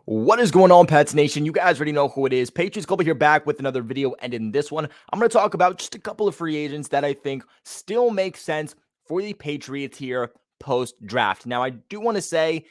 What is going on, Pets Nation? You guys already know who it is. Patriots Global here back with another video. And in this one, I'm going to talk about just a couple of free agents that I think still make sense for the Patriots here post-draft. Now, I do want to say,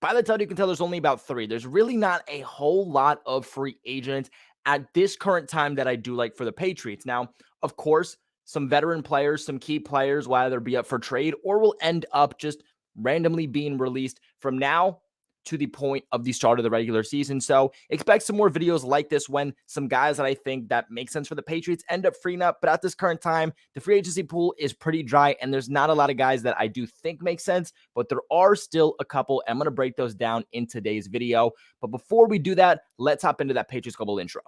by the time you can tell, there's only about three. There's really not a whole lot of free agents at this current time that I do like for the Patriots. Now, of course, some veteran players, some key players will either be up for trade or will end up just randomly being released from now to the point of the start of the regular season. So expect some more videos like this when some guys that I think that make sense for the Patriots end up freeing up. But at this current time, the free agency pool is pretty dry and there's not a lot of guys that I do think make sense, but there are still a couple. I'm going to break those down in today's video. But before we do that, let's hop into that Patriots Global intro.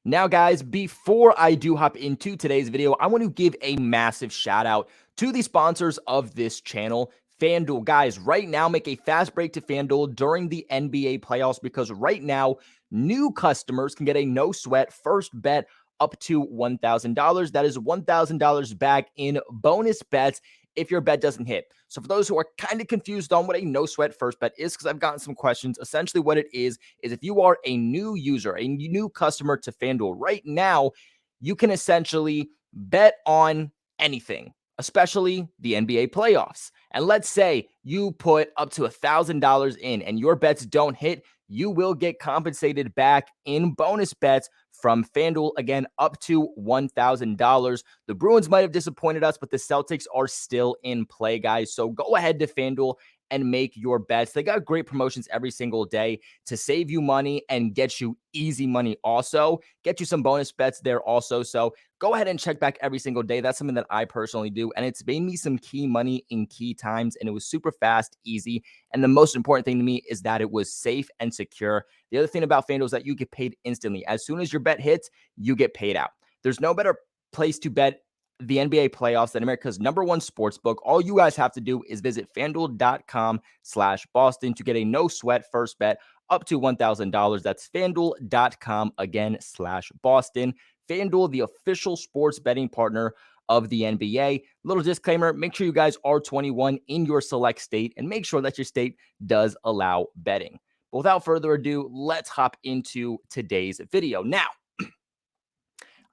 Now, guys, before I do hop into today's video, I want to give a massive shout out to the sponsors of this channel, FanDuel. Guys, right now, make a fast break to FanDuel during the NBA playoffs because right now, new customers can get a no sweat first bet up to $1,000. That is $1,000 back in bonus bets if your bet doesn't hit. So for those who are kind of confused on what a no sweat first bet is, because I've gotten some questions, essentially what it is if you are a new user, a new customer to FanDuel right now, you can essentially bet on anything, especially the NBA playoffs. And let's say you put up to $1,000 in and your bets don't hit, you will get compensated back in bonus bets from FanDuel, again, up to $1,000. The Bruins might have disappointed us, but the Celtics are still in play, guys. So go ahead to FanDuel and make your bets. They got great promotions every single day to save you money and get you easy money also. Get you some bonus bets there also. So go ahead and check back every single day. That's something that I personally do. And it's made me some key money in key times. And it was super fast, easy. And the most important thing to me is that it was safe and secure. The other thing about FanDuel is that you get paid instantly. As soon as your bet hits, you get paid out. There's no better place to bet the NBA playoffs than America's #1 sports book. All you guys have to do is visit FanDuel.com/Boston to get a no sweat first bet up to $1,000. That's FanDuel.com again /Boston. FanDuel, the official sports betting partner of the NBA. Little disclaimer, make sure you guys are 21 in your select state and make sure that your state does allow betting. But without further ado, let's hop into today's video. Now,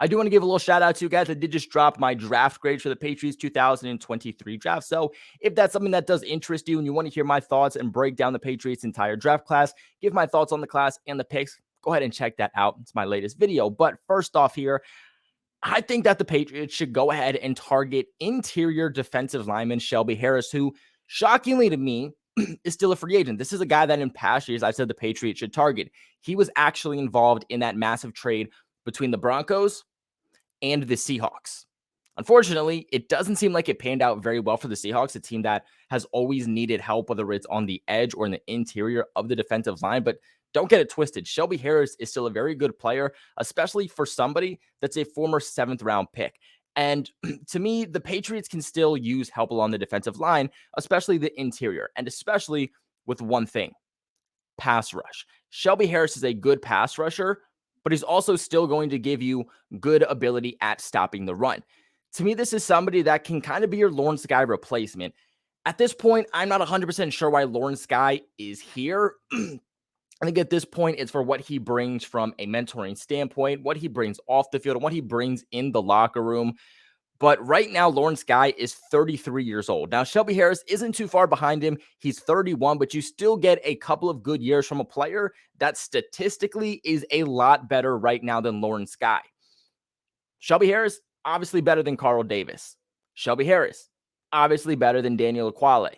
I do want to give a little shout out to you guys. I did just drop my draft grades for the Patriots 2023 draft. So if that's something that does interest you and you want to hear my thoughts and break down the Patriots' entire draft class, give my thoughts on the class and the picks, go ahead and check that out. It's my latest video. But first off here, I think that the Patriots should go ahead and target interior defensive lineman Shelby Harris, who shockingly to me is still a free agent. This is a guy that in past years I've said the Patriots should target. He was actually involved in that massive trade between the Broncos and the Seahawks. Unfortunately, it doesn't seem like it panned out very well for the Seahawks, a team that has always needed help, whether it's on the edge or in the interior of the defensive line. But don't get it twisted. Shelby Harris is still a very good player, especially for somebody that's a former 7th-round pick. And to me, the Patriots can still use help along the defensive line, especially the interior, and especially with one thing: pass rush. Shelby Harris is a good pass rusher, but he's also still going to give you good ability at stopping the run. To me, this is somebody that can kind of be your Lawrence Guy replacement. At this point, I'm not 100% sure why Lawrence Guy is here. I think at this point, it's for what he brings from a mentoring standpoint, what he brings off the field, and what he brings in the locker room. But right now, Lawrence Guy is 33 years old. Now, Shelby Harris isn't too far behind him. He's 31, but you still get a couple of good years from a player that statistically is a lot better right now than Lawrence Guy. Shelby Harris, obviously better than Carl Davis. Shelby Harris, obviously better than Daniel Ekuale.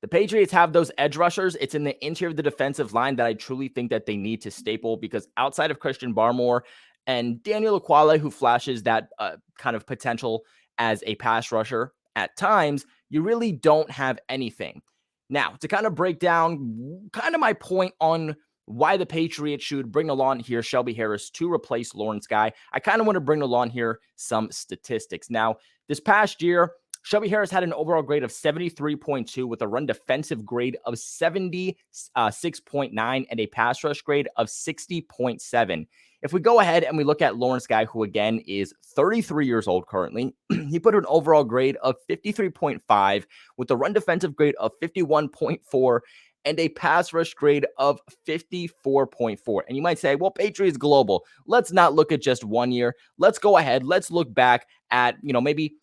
The Patriots have those edge rushers. It's in the interior of the defensive line that I truly think that they need to staple, because outside of Christian Barmore and Daniel Ekuale, who flashes that kind of potential as a pass rusher at times, you really don't have anything. Now, to kind of break down kind of my point on why the Patriots should bring along here Shelby Harris to replace Lawrence Guy, I kind of want to bring along here some statistics. Now, this past year, Shelby Harris had an overall grade of 73.2 with a run defensive grade of 76.9 and a pass rush grade of 60.7. If we go ahead and we look at Lawrence Guy, who again is 33 years old currently, he put an overall grade of 53.5 with a run defensive grade of 51.4 and a pass rush grade of 54.4. And you might say, well, Patriots Global, let's not look at just 1 year. Let's go ahead. Let's look back at, maybe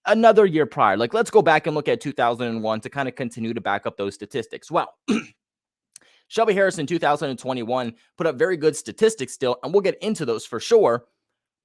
another year prior. Like, let's go back and look at 2001 to kind of continue to back up those statistics. Well, Shelby Harris in 2021 put up very good statistics still, and we'll get into those for sure,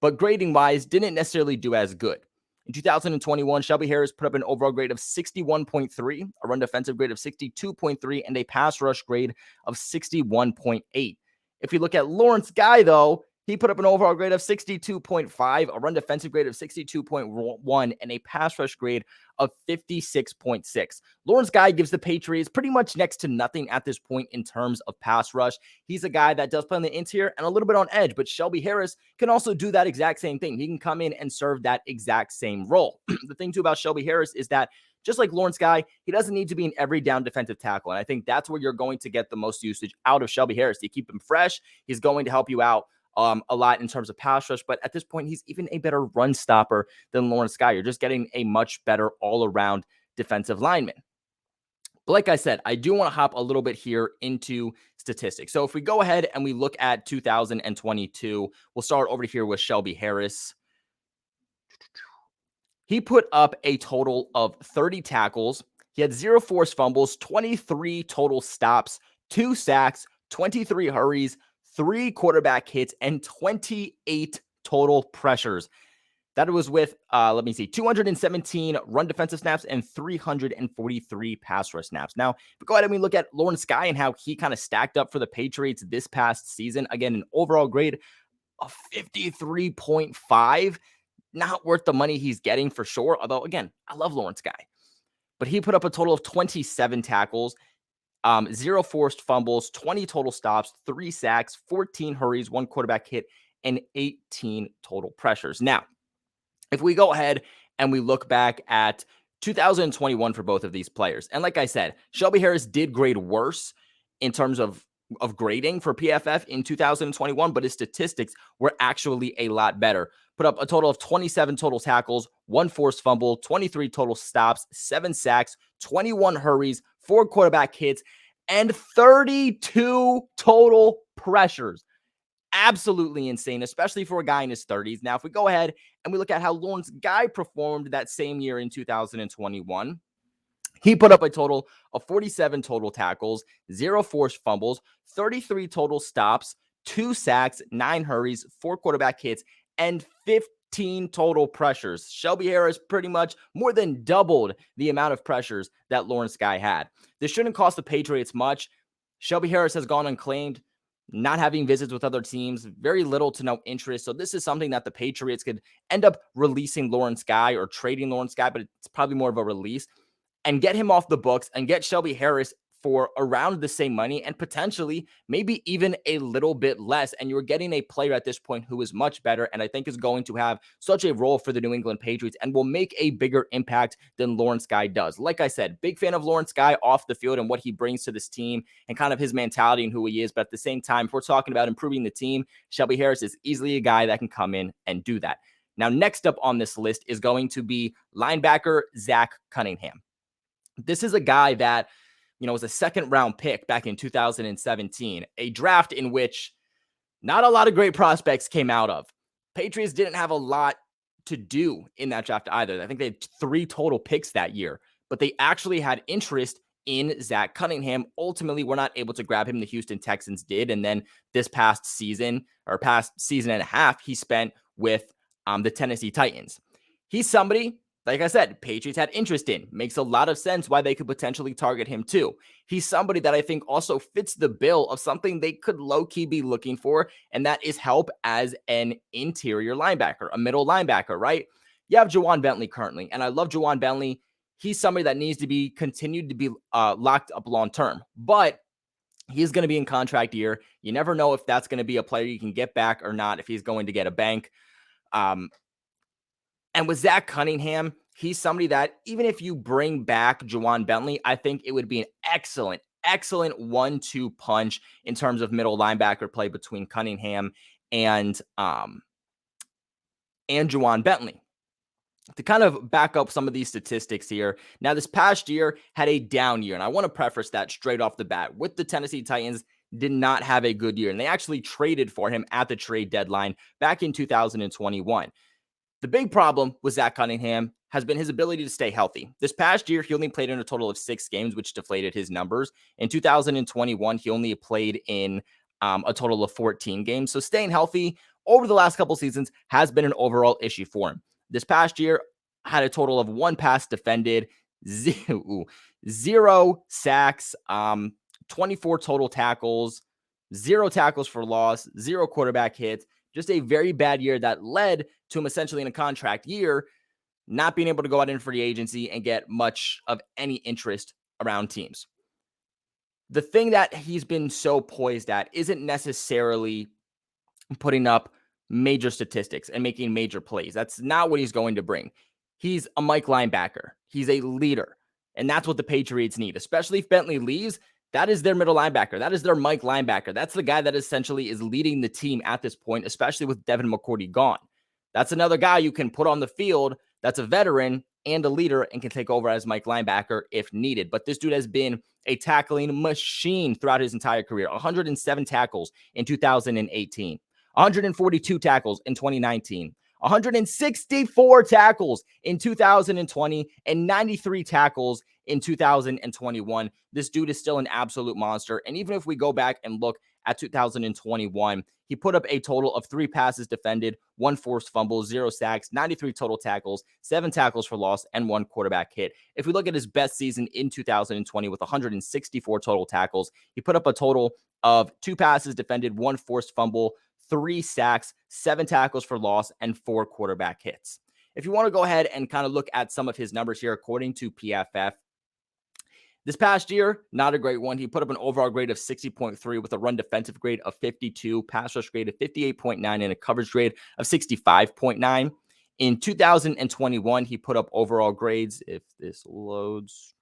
but grading-wise, didn't necessarily do as good. In 2021, Shelby Harris put up an overall grade of 61.3, a run defensive grade of 62.3, and a pass rush grade of 61.8. If you look at Lawrence Guy, though, he put up an overall grade of 62.5, a run defensive grade of 62.1, and a pass rush grade of 56.6. Lawrence Guy gives the Patriots pretty much next to nothing at this point in terms of pass rush. He's a guy that does play on the interior and a little bit on edge, but Shelby Harris can also do that exact same thing. He can come in and serve that exact same role. The thing, too, about Shelby Harris is that just like Lawrence Guy, he doesn't need to be an every down defensive tackle. And I think that's where you're going to get the most usage out of Shelby Harris. You keep him fresh. He's going to help you out a lot in terms of pass rush, but at this point, he's even a better run stopper than Lawrence Guy. You're just getting a much better all-around defensive lineman. But like I said, I do want to hop a little bit here into statistics. So if we go ahead and we look at 2022, we'll start over here with Shelby Harris. He put up a total of 30 tackles. He had 0 forced fumbles, 23 total stops, 2 sacks, 23 hurries, 3 quarterback hits, and 28 total pressures. That was with, 217 run defensive snaps and 343 pass rush snaps. Now, if we go ahead and we look at Lawrence Guy and how he kind of stacked up for the Patriots this past season, again, an overall grade of 53.5. Not worth the money he's getting for sure. Although, again, I love Lawrence Guy. But he put up a total of 27 tackles, 0 forced fumbles, 20 total stops, 3 sacks, 14 hurries, 1 quarterback hit, and 18 total pressures. Now, if we go ahead and we look back at 2021 for both of these players, and like I said, Shelby Harris did grade worse in terms of grading for PFF in 2021, but his statistics were actually a lot better. Put up a total of 27 total tackles, 1 forced fumble, 23 total stops, 7 sacks, 21 hurries, 4 quarterback hits, and 32 total pressures. Absolutely insane, especially for a guy in his 30s. Now, if we go ahead and we look at how Lawrence Guy performed that same year in 2021, he put up a total of 47 total tackles, 0 forced fumbles, 33 total stops, 2 sacks, 9 hurries, 4 quarterback hits, and 15 total pressures. Shelby Harris pretty much more than doubled the amount of pressures that Lawrence Guy had. This shouldn't cost the Patriots much. Shelby Harris has gone unclaimed, not having visits with other teams, very little to no interest. So this is something that the Patriots could end up releasing Lawrence Guy or trading Lawrence Guy, but it's probably more of a release, and get him off the books and get Shelby Harris for around the same money and potentially maybe even a little bit less. And you're getting a player at this point who is much better and I think is going to have such a role for the New England Patriots and will make a bigger impact than Lawrence Guy does. Like I said, big fan of Lawrence Guy off the field and what he brings to this team and kind of his mentality and who he is. But at the same time, if we're talking about improving the team, Shelby Harris is easily a guy that can come in and do that. Now, next up on this list is going to be linebacker Zach Cunningham. This is a guy that was a second-round pick back in 2017, a draft in which not a lot of great prospects came out of. Patriots didn't have a lot to do in that draft either. I think they had 3 total picks that year, but they actually had interest in Zach Cunningham. Ultimately, we're not able to grab him. The Houston Texans did, and then this past season and a half, he spent with the Tennessee Titans. He's somebody, like I said, Patriots had interest in. Makes a lot of sense why they could potentially target him too. He's somebody that I think also fits the bill of something they could low-key be looking for, and that is help as an interior linebacker, a middle linebacker, right? You have Juwan Bentley currently, and I love Juwan Bentley. He's somebody that needs to be continued to be locked up long-term, but he's going to be in contract year. You never know if that's going to be a player you can get back or not, if he's going to get a bank. And with Zach Cunningham, he's somebody that even if you bring back Juwan Bentley, I think it would be an excellent 1-2 punch in terms of middle linebacker play between Cunningham and Juwan Bentley. To kind of back up some of these statistics here, now this past year had a down year, and I want to preface that straight off the bat. With the Tennessee Titans, did not have a good year, and they actually traded for him at the trade deadline back in 2021. The big problem with Zach Cunningham has been his ability to stay healthy. This past year, he only played in a total of 6 games, which deflated his numbers. In 2021, he only played in a total of 14 games. So staying healthy over the last couple seasons has been an overall issue for him. This past year, had a total of 1 pass defended, 0 sacks, 24 total tackles, 0 tackles for loss, 0 quarterback hits. Just a very bad year that led to him essentially in a contract year, not being able to go out in free agency and get much of any interest around teams. The thing that he's been so poised at isn't necessarily putting up major statistics and making major plays. That's not what he's going to bring. He's a Mike linebacker. He's a leader. And that's what the Patriots need, especially if Bentley leaves. That is their middle linebacker. That is their Mike linebacker. That's the guy that essentially is leading the team at this point, especially with Devin McCourty gone. That's another guy you can put on the field that's a veteran and a leader and can take over as Mike linebacker if needed. But this dude has been a tackling machine throughout his entire career. 107 tackles in 2018, 142 tackles in 2019, 164 tackles in 2020, and 93 tackles in 2021. This dude is still an absolute monster. And even if we go back and look at 2021, he put up a total of 3 passes defended, 1 forced fumble, 0 sacks, 93 total tackles, 7 tackles for loss, and 1 quarterback hit. If we look at his best season in 2020 with 164 total tackles, he put up a total of 2 passes defended, 1 forced fumble, 3 sacks, 7 tackles for loss, and 4 quarterback hits. If you want to go ahead and kind of look at some of his numbers here, according to PFF, this past year, not a great one. He put up an overall grade of 60.3 with a run defensive grade of 52, pass rush grade of 58.9, and a coverage grade of 65.9. In 2021, he put up overall grades, if this loads,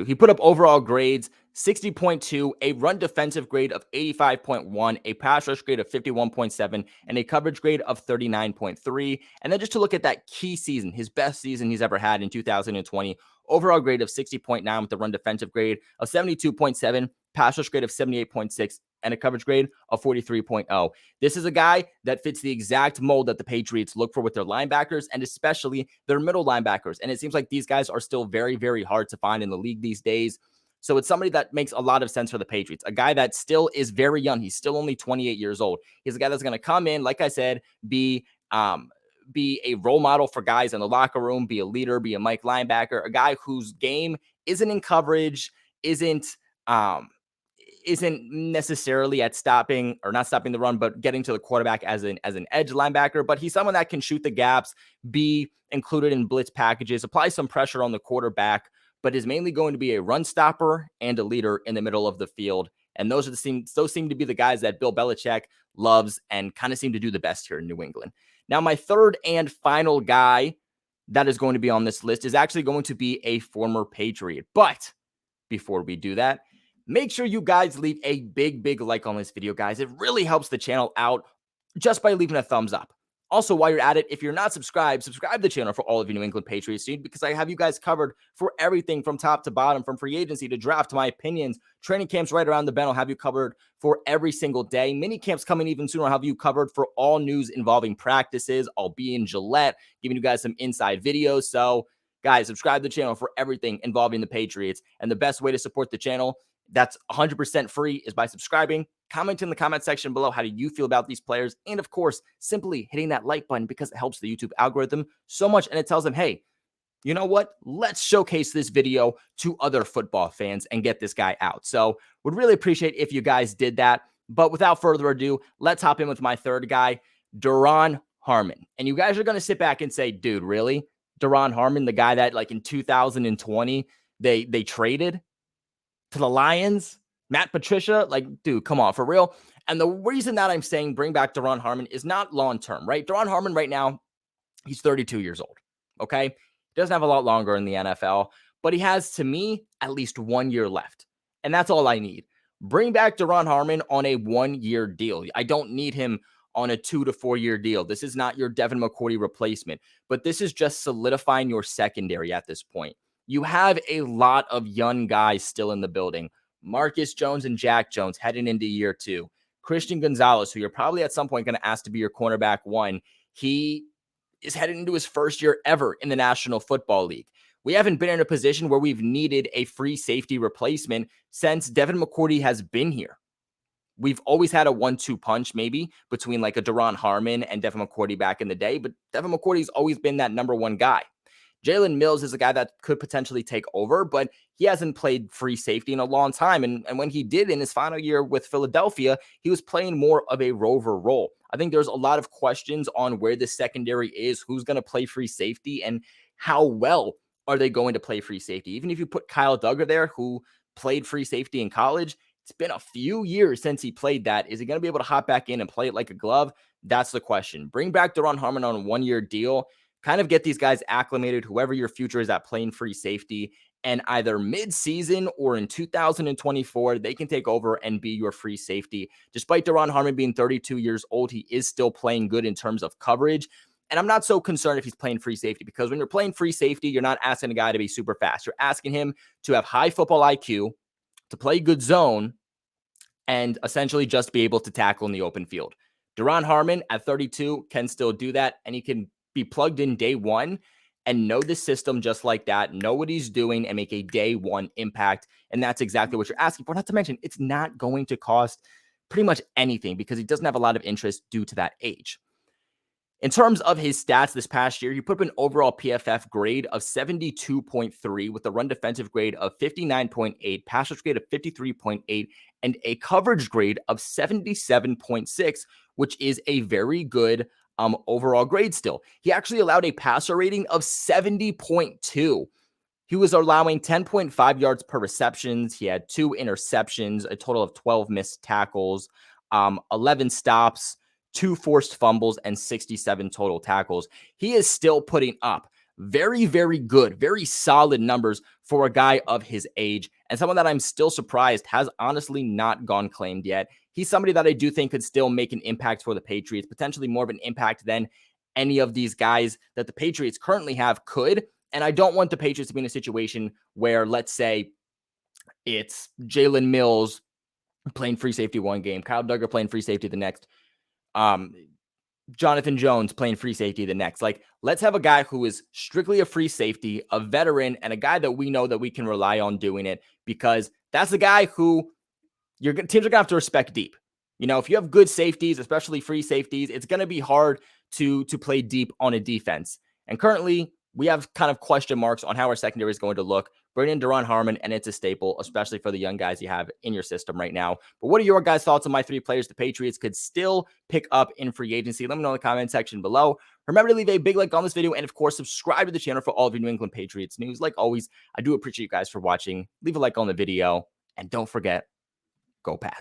he put up overall grades 60.2, a run defensive grade of 85.1, a pass rush grade of 51.7, and a coverage grade of 39.3. And then just to look at that key season, his best season he's ever had in 2020, overall grade of 60.9 with a run defensive grade of 72.7, pass rush grade of 78.6, and a coverage grade of 43.0. This is a guy that fits the exact mold that the Patriots look for with their linebackers and especially their middle linebackers. And it seems like these guys are still very, very hard to find in the league these days. So it's somebody that makes a lot of sense for the Patriots, a guy that still is very young. He's still only 28 years old. He's a guy that's going to come in, like I said, be a role model for guys in the locker room, be a leader, be a Mike linebacker, a guy whose game isn't in coverage, isn't necessarily at stopping or not stopping the run, but getting to the quarterback as an edge linebacker. But he's someone that can shoot the gaps, be included in blitz packages, apply some pressure on the quarterback, but is mainly going to be a run stopper and a leader in the middle of the field. And those seem to be the guys that Bill Belichick loves and kind of seem to do the best here in New England. Now, my third and final guy that is going to be on this list is actually going to be a former Patriot. But before we do that, make sure you guys leave a big like on this video, guys. It really helps the channel out just by leaving a thumbs up. Also, while you're at it, if you're not subscribed, subscribe to the channel for all of you New England Patriots students, because I have you guys covered for everything from top to bottom, from free agency to draft to my opinions. Training camps right around the bend. I'll have you covered for every single day. Mini camps coming even sooner. I'll have you covered for all news involving practices. I'll be in Gillette, giving you guys some inside videos. So, guys, subscribe to the channel for everything involving the Patriots. And the best way to support the channel, that's 100% free, is by subscribing. Comment in the comment section below, how do you feel about these players? And of course, simply hitting that like button, because it helps the YouTube algorithm so much. And it tells them, hey, you know what? Let's showcase this video to other football fans and get this guy out. So would really appreciate if you guys did that. But without further ado, let's hop in with my third guy, Duron Harmon. And you guys are going to sit back and say, dude, really? Duron Harmon, the guy that like in 2020, they traded to the Lions? Matt Patricia, like, dude, come on, for real. And the reason that I'm saying bring back Duron Harmon is not long-term, right? Duron Harmon right now He's 32 years old. Okay. He doesn't have a lot longer in the NFL, but he has, to me, at least 1 year left. And that's all I need. Bring back Duron Harmon on a 1 year deal. I don't need him on a 2 to 4 year deal. This is not your Devin McCourty replacement, but this is just solidifying your secondary at this point. You have a lot of young guys still in the building. Marcus Jones and Jack Jones heading into year 2. Christian Gonzalez, who you're probably at some point going to ask to be your cornerback 1, he is headed into his first year ever in the National Football League. We haven't been in a position where we've needed a free safety replacement since Devin McCourty has been here. We've always had a 1-2 punch maybe between like a Duron Harmon and Devin McCourty back in the day, but Devin McCourty's always been that number 1 guy. Jalen Mills is a guy that could potentially take over, but he hasn't played free safety in a long time. And when he did in his final year with Philadelphia, he was playing more of a rover role. I think there's a lot of questions on where the secondary is, who's going to play free safety, and how well are they going to play free safety. Even if you put Kyle Duggar there, who played free safety in college, it's been a few years since he played that. Is he going to be able to hop back in and play it like a glove? That's the question. Bring back Duron Harmon on a 1-year deal. Kind of get these guys acclimated, whoever your future is at playing free safety, and either mid-season or in 2024, they can take over and be your free safety. Despite Duron Harmon being 32 years old, he is still playing good in terms of coverage. And I'm not so concerned if he's playing free safety, because when you're playing free safety, you're not asking a guy to be super fast. You're asking him to have high football IQ, to play good zone, and essentially just be able to tackle in the open field. Duron Harmon at 32 can still do that, and he can be plugged in day 1 and know the system just like that, know what he's doing, and make a day 1 impact. And that's exactly what you're asking for. Not to mention, it's not going to cost pretty much anything because he doesn't have a lot of interest due to that age. In terms of his stats this past year, he put up an overall PFF grade of 72.3 with a run defensive grade of 59.8, pass rush grade of 53.8, and a coverage grade of 77.6, which is a very good overall grade still. He actually allowed a passer rating of 70.2. He was allowing 10.5 yards per receptions. He had 2 interceptions, a total of 12 missed tackles, 11 stops, 2 forced fumbles, and 67 total tackles. He is still putting up very, very good, very solid numbers for a guy of his age, and someone that I'm still surprised has honestly not gone claimed yet. He's somebody that I do think could still make an impact for the Patriots, potentially more of an impact than any of these guys that the Patriots currently have could. And I don't want the Patriots to be in a situation where, let's say, it's Jalen Mills playing free safety 1 game, Kyle Duggar playing free safety the next, Jonathan Jones playing free safety the next. Like, let's have a guy who is strictly a free safety, a veteran, and a guy that we know that we can rely on doing it, because that's the guy who your teams are going to have to respect deep. You know, if you have good safeties, especially free safeties, it's going to be hard to play deep on a defense. And currently, we have kind of question marks on how our secondary is going to look. Bring in Duron Harmon, and it's a staple, especially for the young guys you have in your system right now. But what are your guys' thoughts on my 3 players the Patriots could still pick up in free agency? Let me know in the comment section below. Remember to leave a big like on this video, and of course, subscribe to the channel for all of your New England Patriots news. Like always, I do appreciate you guys for watching. Leave a like on the video, and don't forget, go Pats.